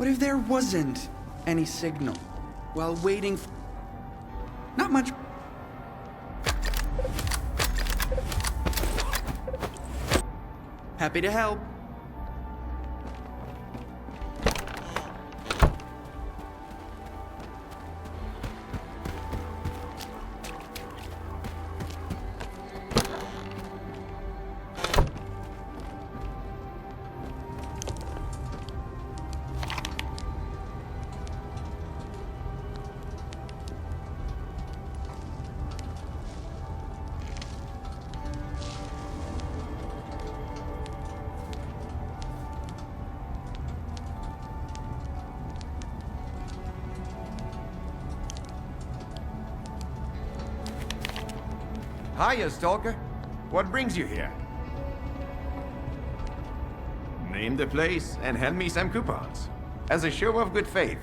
What if there wasn't any signal? While waiting for... Not much... Happy to help. Hiya, Stalker. What brings you here? Name the place and hand me some coupons. As a show of good faith.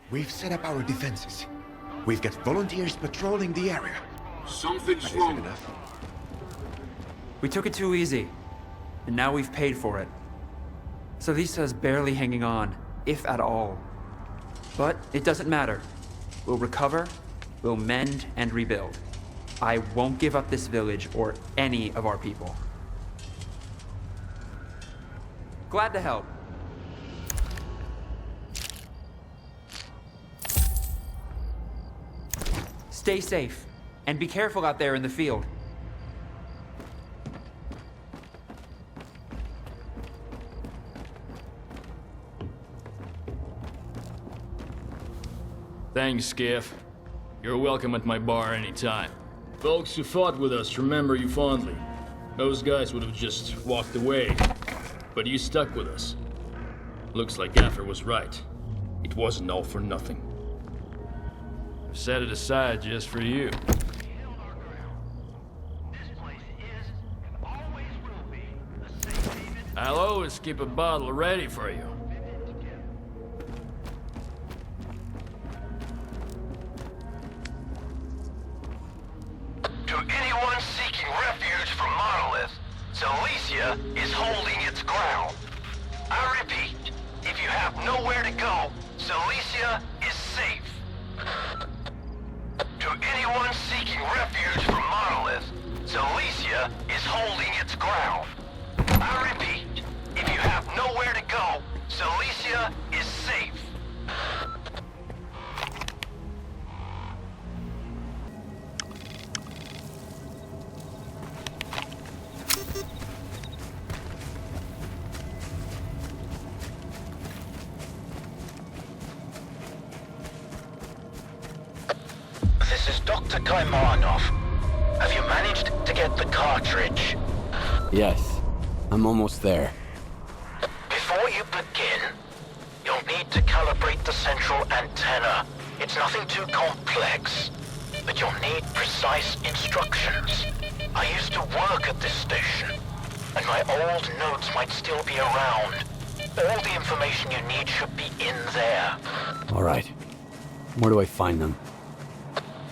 We've set up our defenses. We've got volunteers patrolling the area. Something's wrong. We took it too easy, and now we've paid for it. Salisa's barely hanging on, if at all. But it doesn't matter. We'll recover, we'll mend and rebuild. I won't give up this village or any of our people. Glad to help. Stay safe, and be careful out there in the field. Thanks, Skiff. You're welcome at my bar anytime. Folks who fought with us remember you fondly. Those guys would have just walked away, but you stuck with us. Looks like Gaffer was right. It wasn't all for nothing. I've set it aside just for you. I'll always keep a bottle ready for you. To anyone seeking refuge from Monolith, Silesia is holding its ground. I repeat, if you have nowhere to go, Silesia is safe. To anyone seeking refuge from Monolith, Silesia is holding its ground. I repeat, if you have nowhere to go, Silesia is safe. This is Dr. Kaimanov. Have you managed to get the cartridge? Yes, I'm almost there. Before you begin, you'll need to calibrate the central antenna. It's nothing too complex, but you'll need precise instructions. I used to work at this station, and my old notes might still be around. All the information you need should be in there. All right. Where do I find them?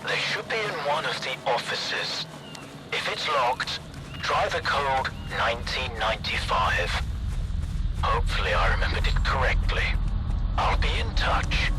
They should be in one of the offices. If it's locked, try the code 1995. Hopefully I remembered it correctly. I'll be in touch.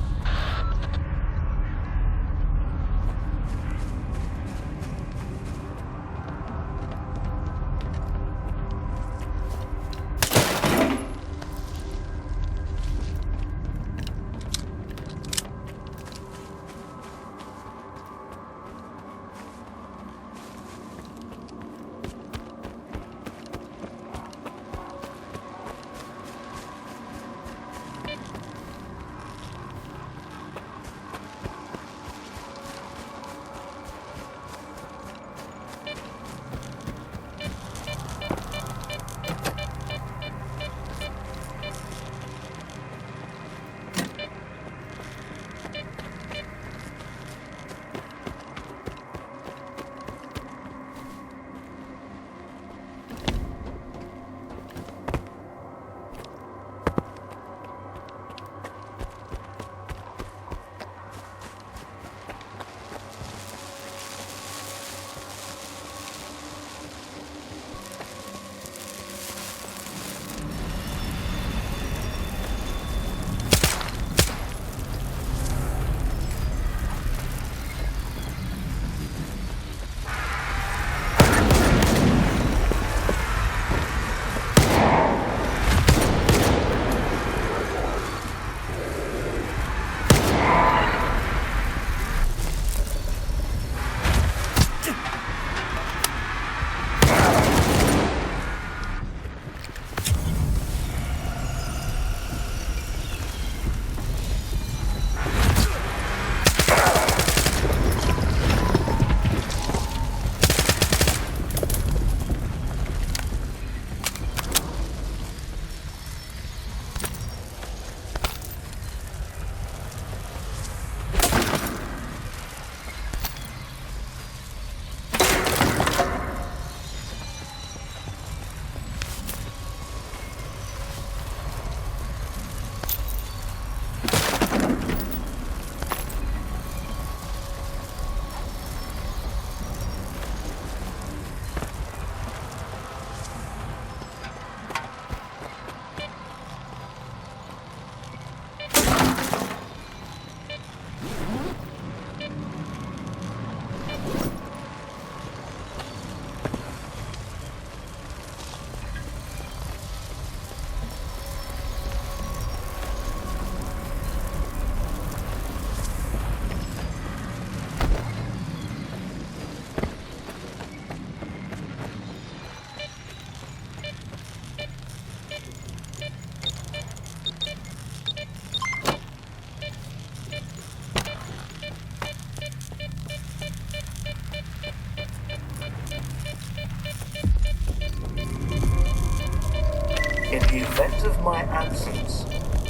my absence,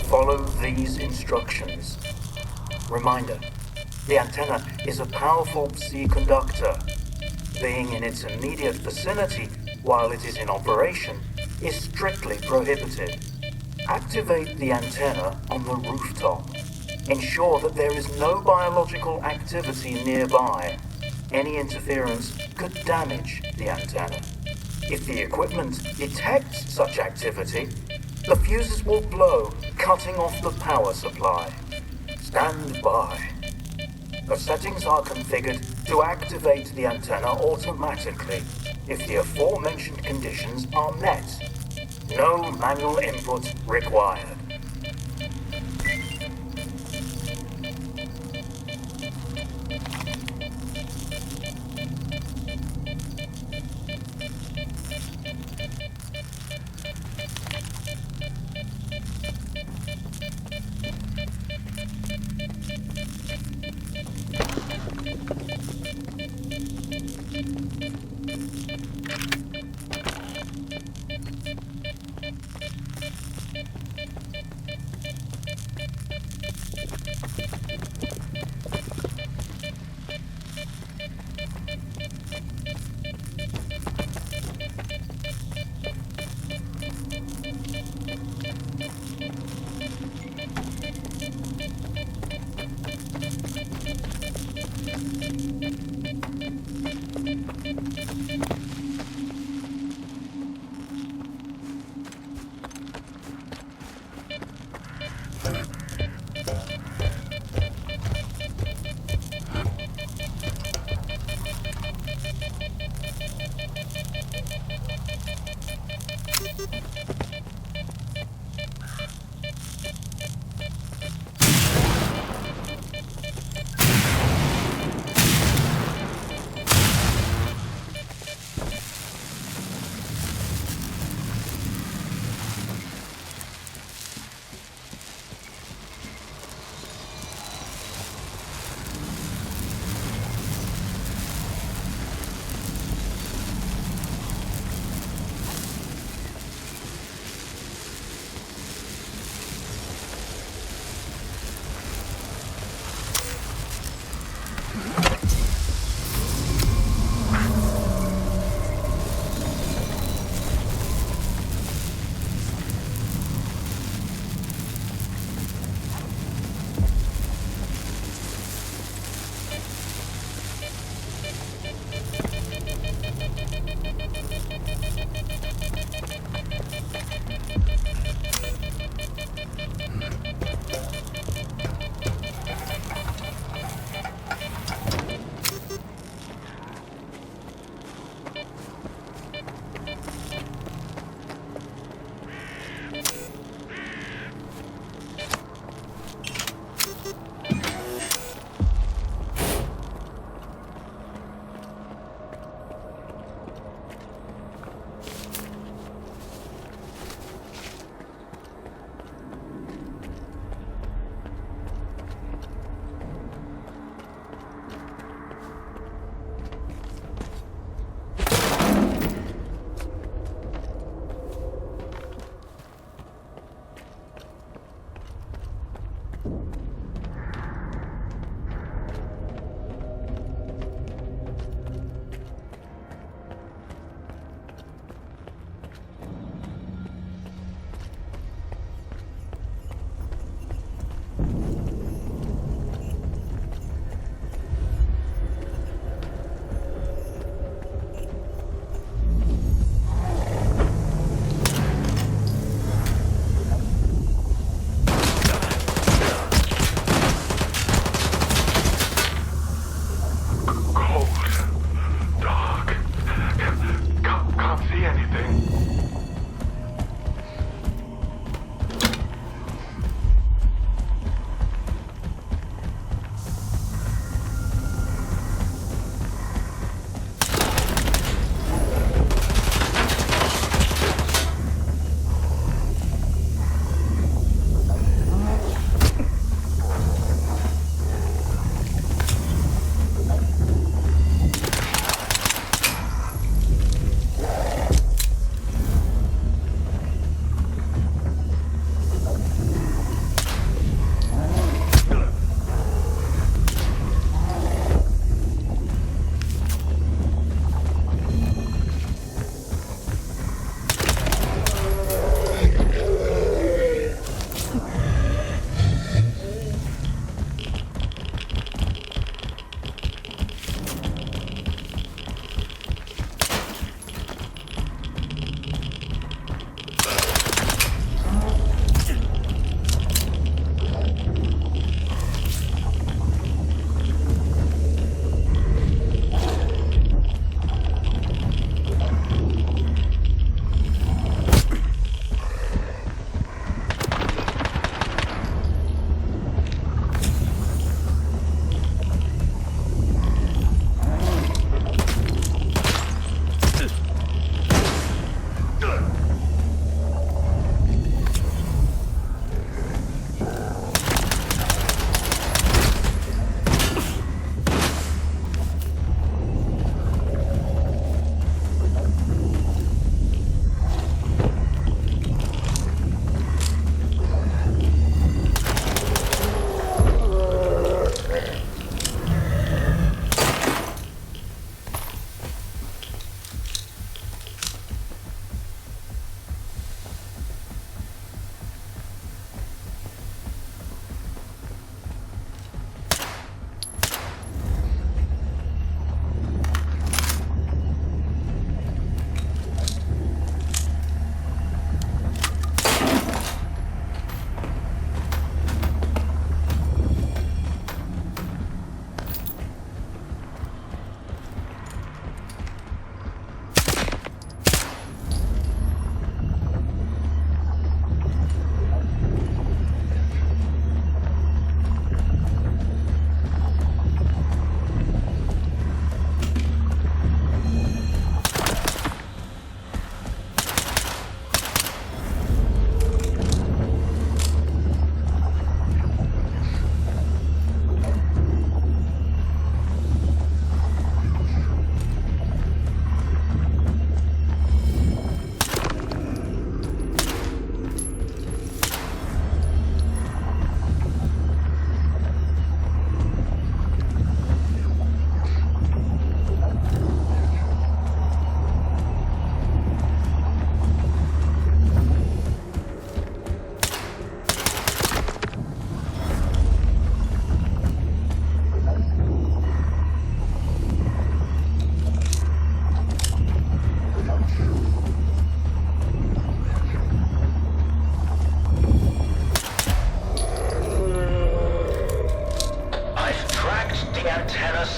follow these instructions. Reminder, the antenna is a powerful Psi conductor. Being in its immediate vicinity while it is in operation is strictly prohibited. Activate the antenna on the rooftop. Ensure that there is no biological activity nearby. Any interference could damage the antenna. If the equipment detects such activity, the fuses will blow, cutting off the power supply. Stand by. The settings are configured to activate the antenna automatically if the aforementioned conditions are met. No manual input required.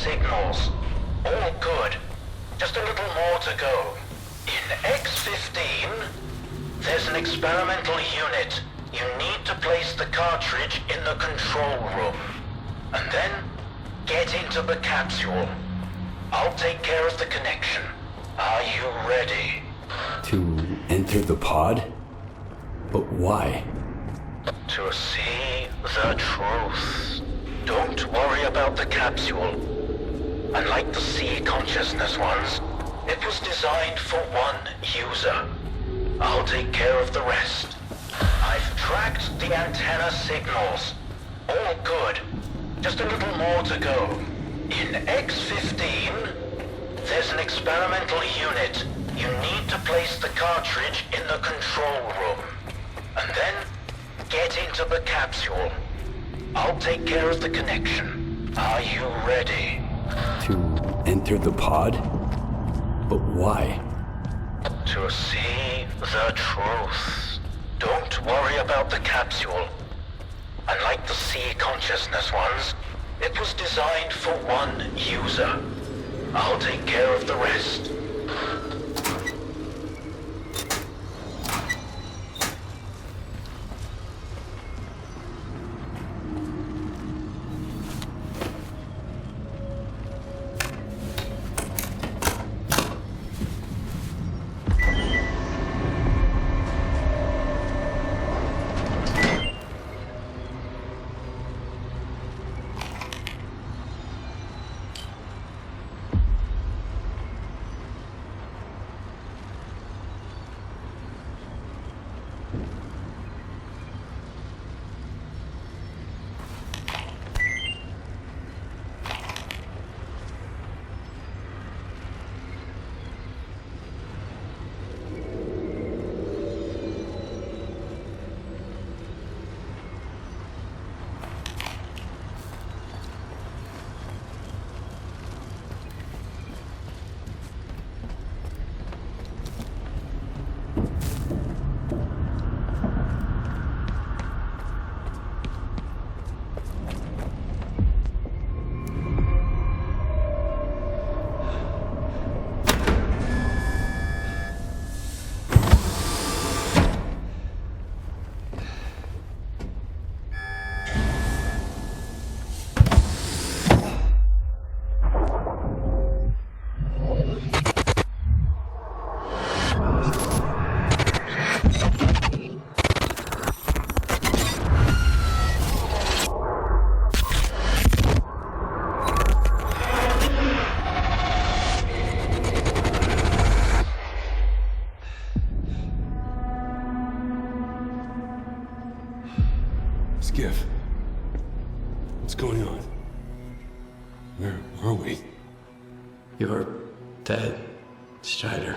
signals. All good. Just a little more to go. In X-15, there's an experimental unit. You need to place the cartridge in the control room. And then, get into the capsule. I'll take care of the connection. Are you ready? To enter the pod? But why? To see the truth. Don't worry about the capsule. Unlike the C consciousness ones, it was designed for one user. I'll take care of the rest. I've tracked the antenna signals. All good. Just a little more to go. In X-15, there's an experimental unit. You need to place the cartridge in the control room. And then, get into the capsule. I'll take care of the connection. Are you ready? To enter the pod? But why? To see the truth. Don't worry about the capsule. Unlike the C consciousness ones, it was designed for one user. I'll take care of the rest. Skiff. What's going on? Where are we? You're dead, Strider.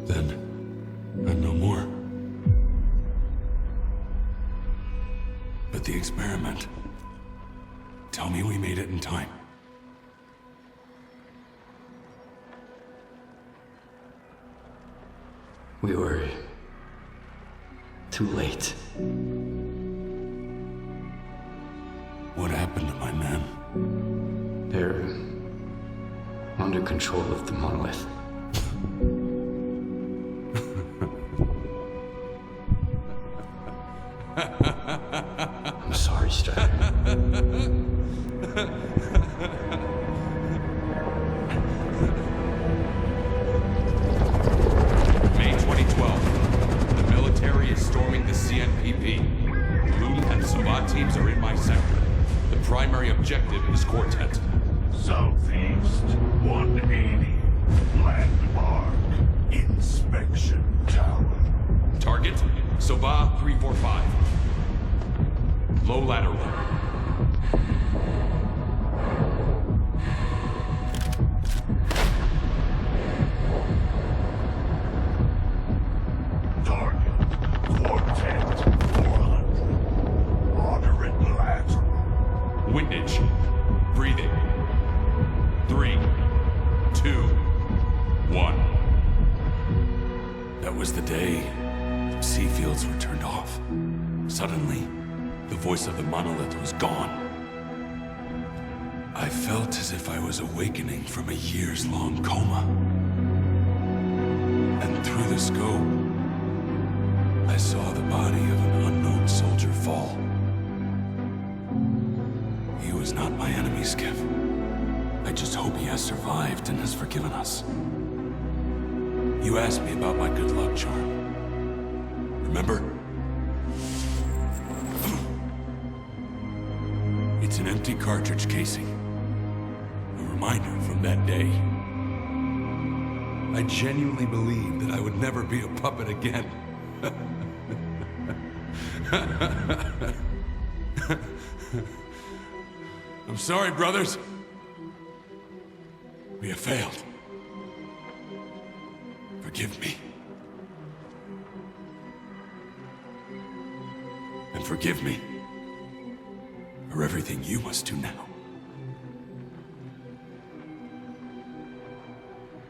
Then, I'm no more. But the experiment. Tell me we made it in time. We were too late. What happened to my men? They're under control of the monolith. I'm sorry, Strider. May 2012. The military is storming the CNPP. Loot and SWAT teams are in my sector. The primary objective is Quartet. Southeast 180. Landmark. Inspection Tower. Target, Sova 345. Low lateral. Target. Quartet 400. Moderate lateral. fields were turned off. Suddenly, the voice of the monolith was gone. I felt as if I was awakening from a years-long coma. And through the scope, I saw the body of an unknown soldier fall. He was not my enemy, Skiff. I just hope he has survived and has forgiven us. You asked me about my good luck charm. Remember? It's an empty cartridge casing. A reminder from that day. I genuinely believed that I would never be a puppet again. I'm sorry, brothers. We have failed. Forgive me. And forgive me for everything you must do now.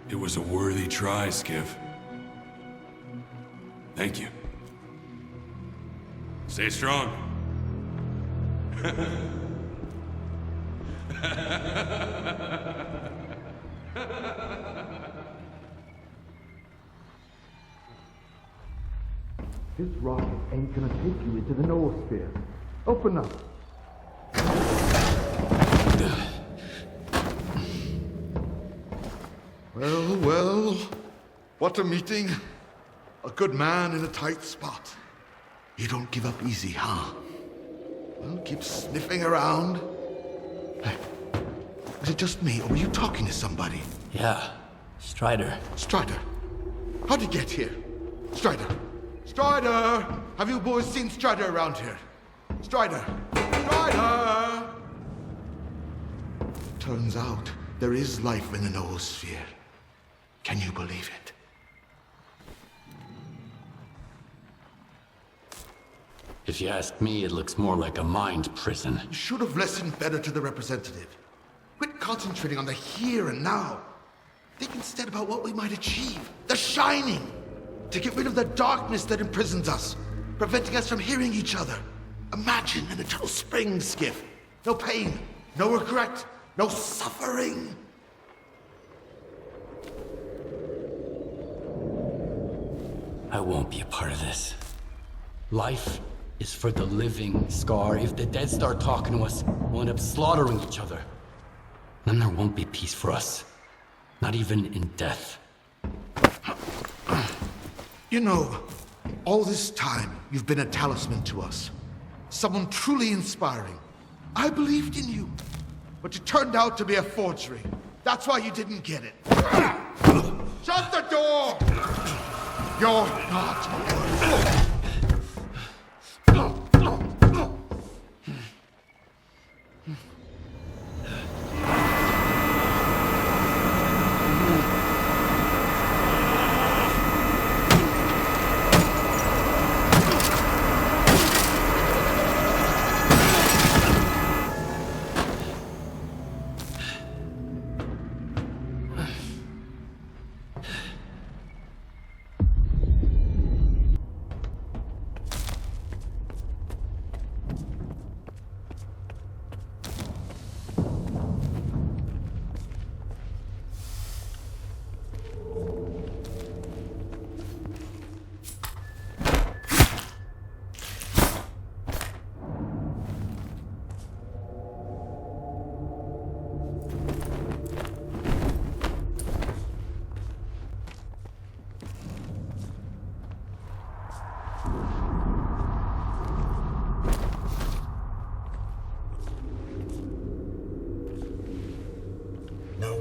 It was a worthy try, Skiff. Thank you. Stay strong. This rocket ain't gonna take you into the noosphere. Open up. Well, well. What a meeting. A good man in a tight spot. You don't give up easy, huh? Well, keep sniffing around. Hey, was it just me, or were you talking to somebody? Yeah, Strider. Strider? How'd you get here? Strider? Strider! Have you boys seen Strider around here? Strider! Strider! Turns out there is life in the noosphere. Can you believe it? If you ask me, it looks more like a mind prison. You should have listened better to the representative. Quit concentrating on the here and now. Think instead about what we might achieve. The Shining! To get rid of the darkness that imprisons us, preventing us from hearing each other. Imagine an eternal spring, Skiff. No pain, no regret, no suffering. I won't be a part of this. Life is for the living, Scar. If the dead start talking to us, we'll end up slaughtering each other. Then there won't be peace for us. Not even in death. You know, all this time, you've been a talisman to us. Someone truly inspiring. I believed in you. But you turned out to be a forgery. That's why you didn't get it. Shut the door! You're not yours.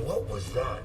What was that?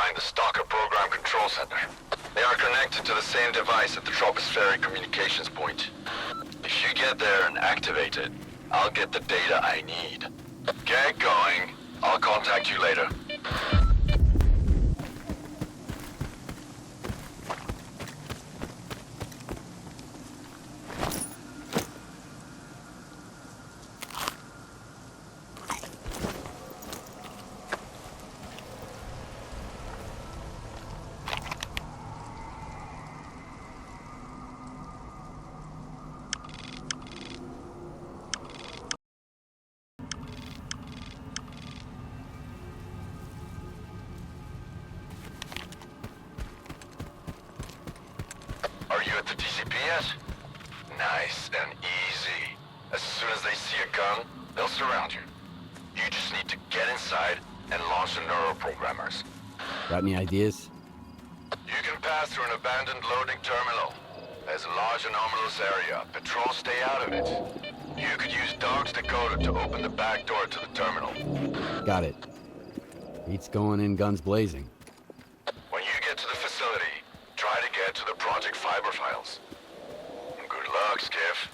find the S.T.A.L.K.E.R program control center. They are connected to the same device at the tropospheric communications point. If you get there and activate it, I'll get the data I need. Get going. I'll contact you later. Are you at the TCP yet? Nice and easy. As soon as they see a gun, they'll surround you. You just need to get inside and launch the neuroprogrammers. Got any ideas? You can pass through an abandoned loading terminal. There's a large anomalous area. Patrols stay out of it. You could use Dog's decoder to open the back door to the terminal. Got it. Beats going in guns blazing. When you get to the facility, try to get to the Project Fiber files. Good luck, Skiff.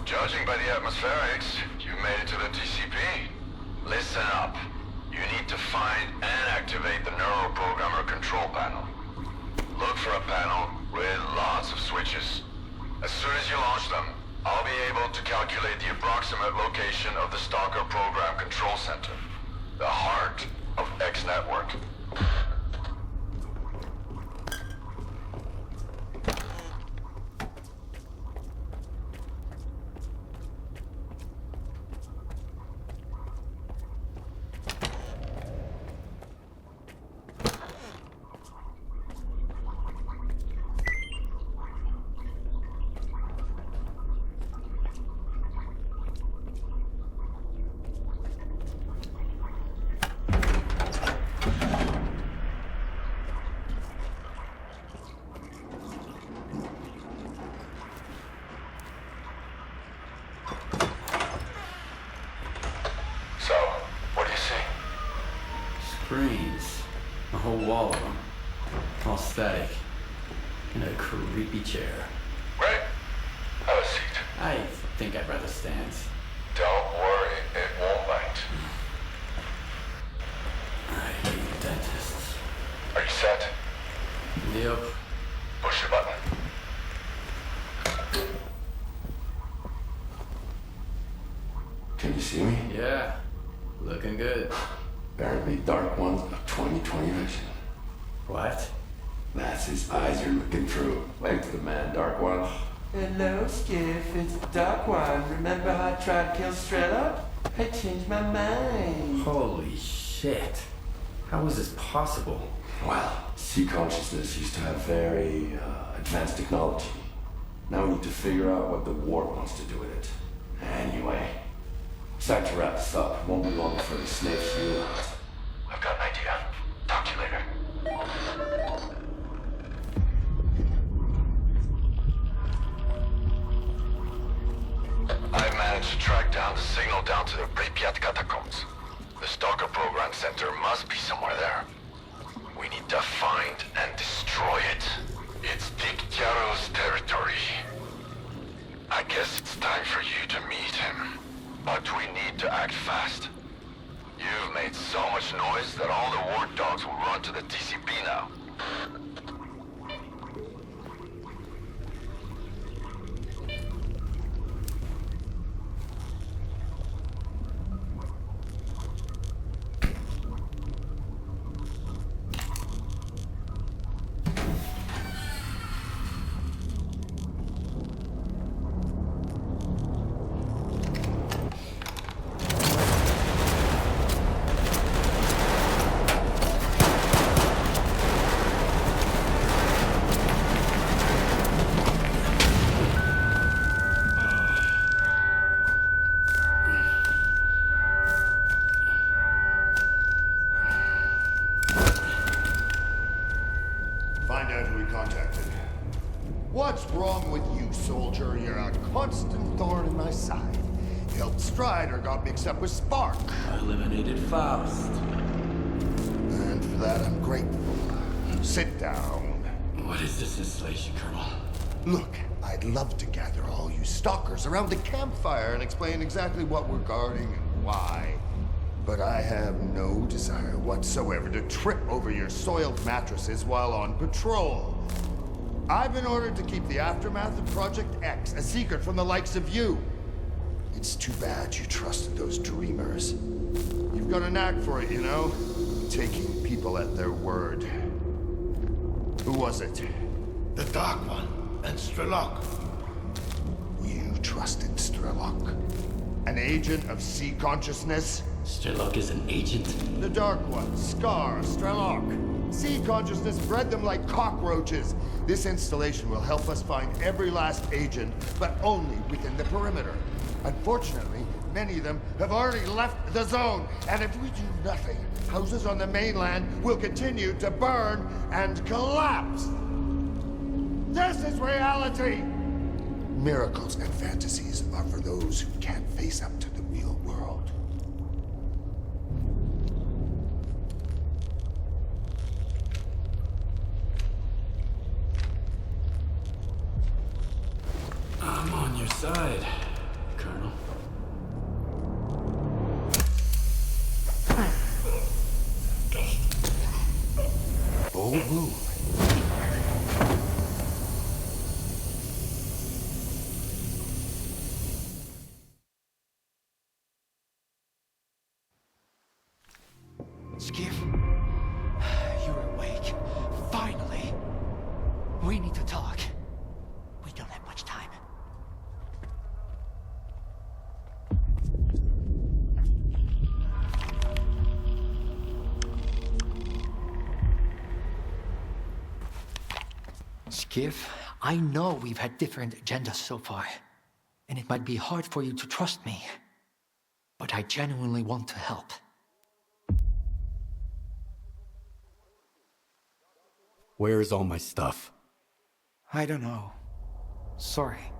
Judging by the atmospherics, you made it to the TCP. Listen up. You need to find and activate the neuroprogrammer control panel. Look for a panel with lots of switches. As soon as you launch them, I'll be able to calculate the approximate location of the S.T.A.L.K.E.R program control center, the heart of X Network. Screens. A whole wall of them. All static. In a creepy chair. Right? Have a seat. I think I'd rather stand. Don't worry, it won't bite. I hate dentists. Are you set? Yep. Push the button. Can you see me? Yeah. Looking good. Apparently Dark One's got 20/20 vision. What? That's his eyes you're looking through. Wave to the man, Dark One. Hello, Skiff. It's Dark One. Remember how I tried to kill S.T.A.L.K.E.R? I changed my mind. Holy shit. How was this possible? Well, sea consciousness used to have very advanced technology. Now we need to figure out what the war wants to do with it. Anyway, it's time to wrap this up. Won't be long before the sniffs you out. I've got an idea. Talk to you later. I've managed to track down the signal down to the Pripyat catacombs. The S.T.A.L.K.E.R program center must be somewhere there. We need to find and destroy it. It's Dictyaro's territory. I guess it's time for you to meet him. But we need to act fast. You've made so much noise that all the war dogs will run to the TCP now. Find out who he contacted. What's wrong with you, soldier? You're a constant thorn in my side. You helped Strider, got mixed up with Spark. I eliminated Faust. And for that, I'm grateful. Sit down. What is this installation, Colonel? Look, I'd love to gather all you stalkers around the campfire and explain exactly what we're guarding and why. But I have no desire whatsoever to trip over your soiled mattresses while on patrol. I've been ordered to keep the aftermath of Project X a secret from the likes of you. It's too bad you trusted those dreamers. You've got a knack for it, you know? Taking people at their word. Who was it? The Dark One and S.T.A.L.K.E.R. You trusted S.T.A.L.K.E.R. An agent of sea consciousness? S.T.A.L.K.E.R is an agent? The Dark One, S.C.A.R, S.T.A.L.K.E.R. Sea consciousness bred them like cockroaches. This installation will help us find every last agent, but only within the perimeter. Unfortunately, many of them have already left the zone, and if we do nothing, houses on the mainland will continue to burn and collapse. This is reality! Miracles and fantasies are for those who can't face up to the real world. I'm on your side. Colonel. Bold move. Skiff, you're awake. Finally. We need to talk. We don't have much time. Skiff, I know we've had different agendas so far, and it might be hard for you to trust me, but I genuinely want to help. Where's all my stuff? I don't know. Sorry.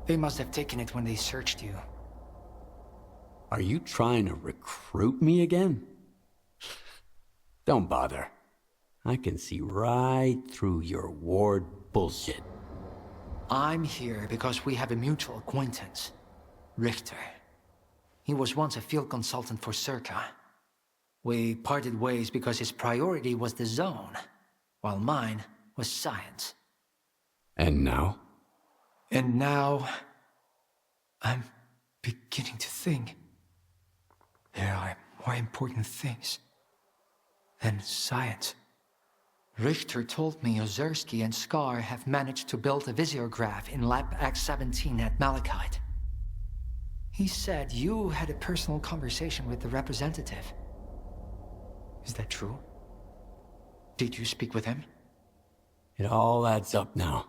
They must have taken it when they searched you. Are you trying to recruit me again? Don't bother. I can see right through your ward bullshit. I'm here because we have a mutual acquaintance. Richter. He was once a field consultant for S.T.A.L.K.E.R. We parted ways because his priority was the zone, while mine was science. And now? And now, I'm beginning to think there are more important things than science. Richter told me Ozerski and S.T.A.L.K.E.R have managed to build a visiograph in Lab X-17 at Malachite. He said you had a personal conversation with the representative. Is that true? Did you speak with him? It all adds up now.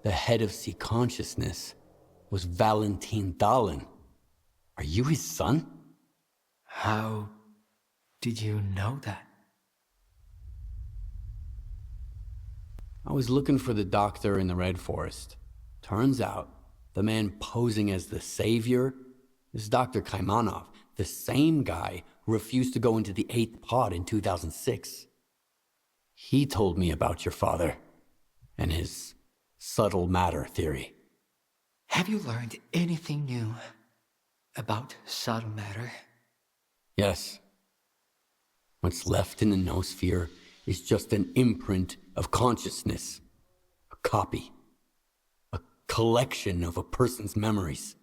The head of Sea Consciousness was Valentin Dahlen. Are you his son? How did you know that? I was looking for the doctor in the Red Forest. Turns out, the man posing as the savior is Dr. Kaimanov, the same guy who refused to go into the 8th pod in 2006. He told me about your father and his subtle matter theory. Have you learned anything new about subtle matter? Yes. What's left in the noosphere is just an imprint of consciousness, a copy, a collection of a person's memories.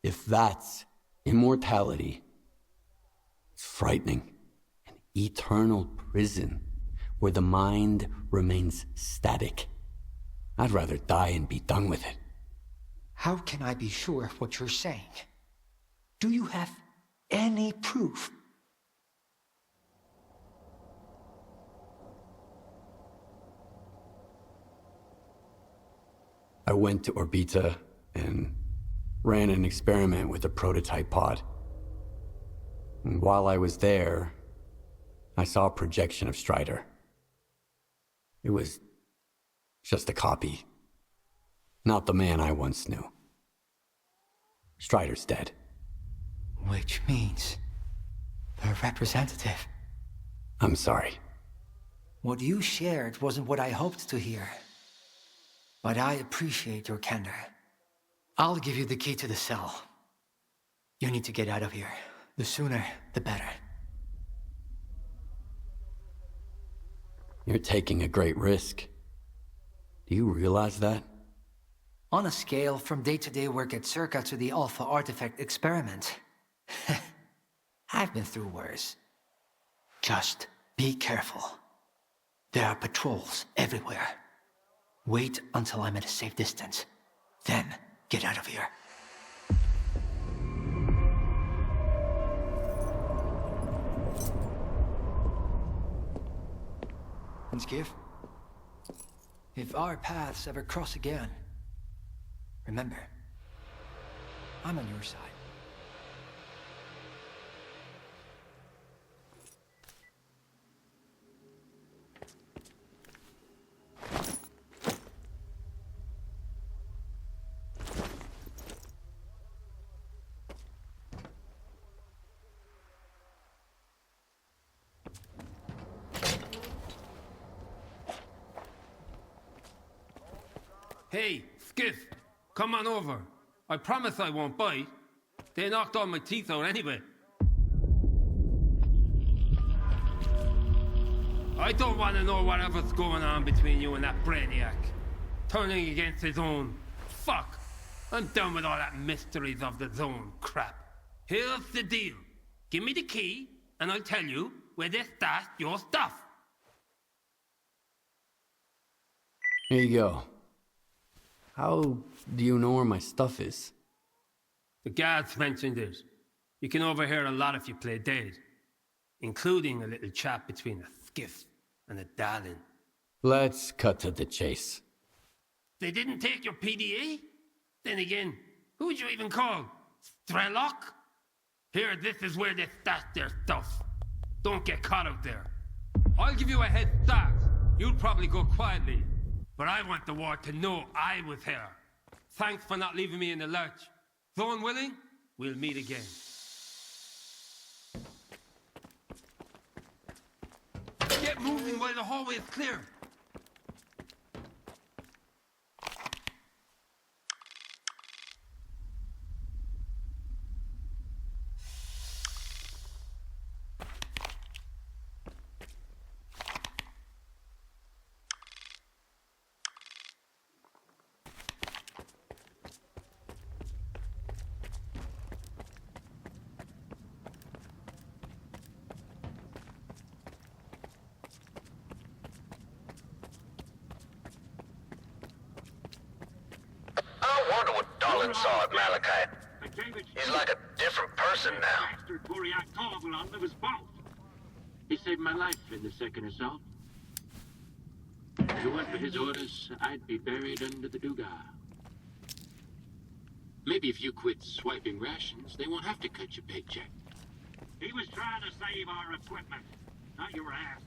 If that's immortality, it's frightening. An eternal prison where the mind remains static. I'd rather die and be done with it. How can I be sure of what you're saying? Do you have any proof? I went to Orbita and ran an experiment with a prototype pod. And while I was there, I saw a projection of Strider. It was just a copy. Not the man I once knew. Strider's dead. Which means the representative. I'm sorry. What you shared wasn't what I hoped to hear. But I appreciate your candor. I'll give you the key to the cell. You need to get out of here. The sooner, the better. You're taking a great risk. Do you realize that? On a scale from day-to-day work at S.T.A.L.K.E.R to the Alpha Artifact experiment, I've been through worse. Just be careful. There are patrols everywhere. Wait until I'm at a safe distance. Then, get out of here. And Skiff, if our paths ever cross again, remember, I'm on your side. Hey, Skiff, come on over. I promise I won't bite. They knocked all my teeth out anyway. I don't want to know whatever's going on between you and that brainiac. Turning against his own. Fuck. I'm done with all that mysteries of the zone crap. Here's the deal. Give me the key, and I'll tell you where they stashed your stuff. Here you go. How do you know where my stuff is? The guards mentioned it. You can overhear a lot if you play dead, including a little chat between a skiff and a darling. Let's cut to the chase. They didn't take your PDA? Then again, who'd you even call? S.T.A.L.K.E.R? Here, this is where they stash their stuff. Don't get caught out there. I'll give you a head start. You'll probably go quietly. But I want the war to know I was here. Thanks for not leaving me in the lurch. Zone willing, we'll meet again. Get moving while the hallway is clear. I wonder what Dolan saw at Malachite. He's like a different person now. He saved my life in the second assault. If it weren't for his orders, I'd be buried under the Duga. Maybe if you quit swiping rations, they won't have to cut your paycheck. He was trying to save our equipment, not your ass.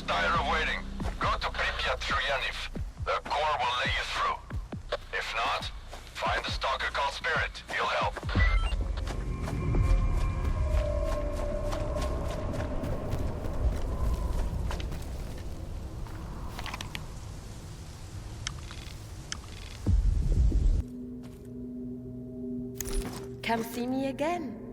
tired of waiting, go to Pripyat through Yaniv. The Corps will let you through. If not, find a stalker called Spirit. He'll help. Come see me again.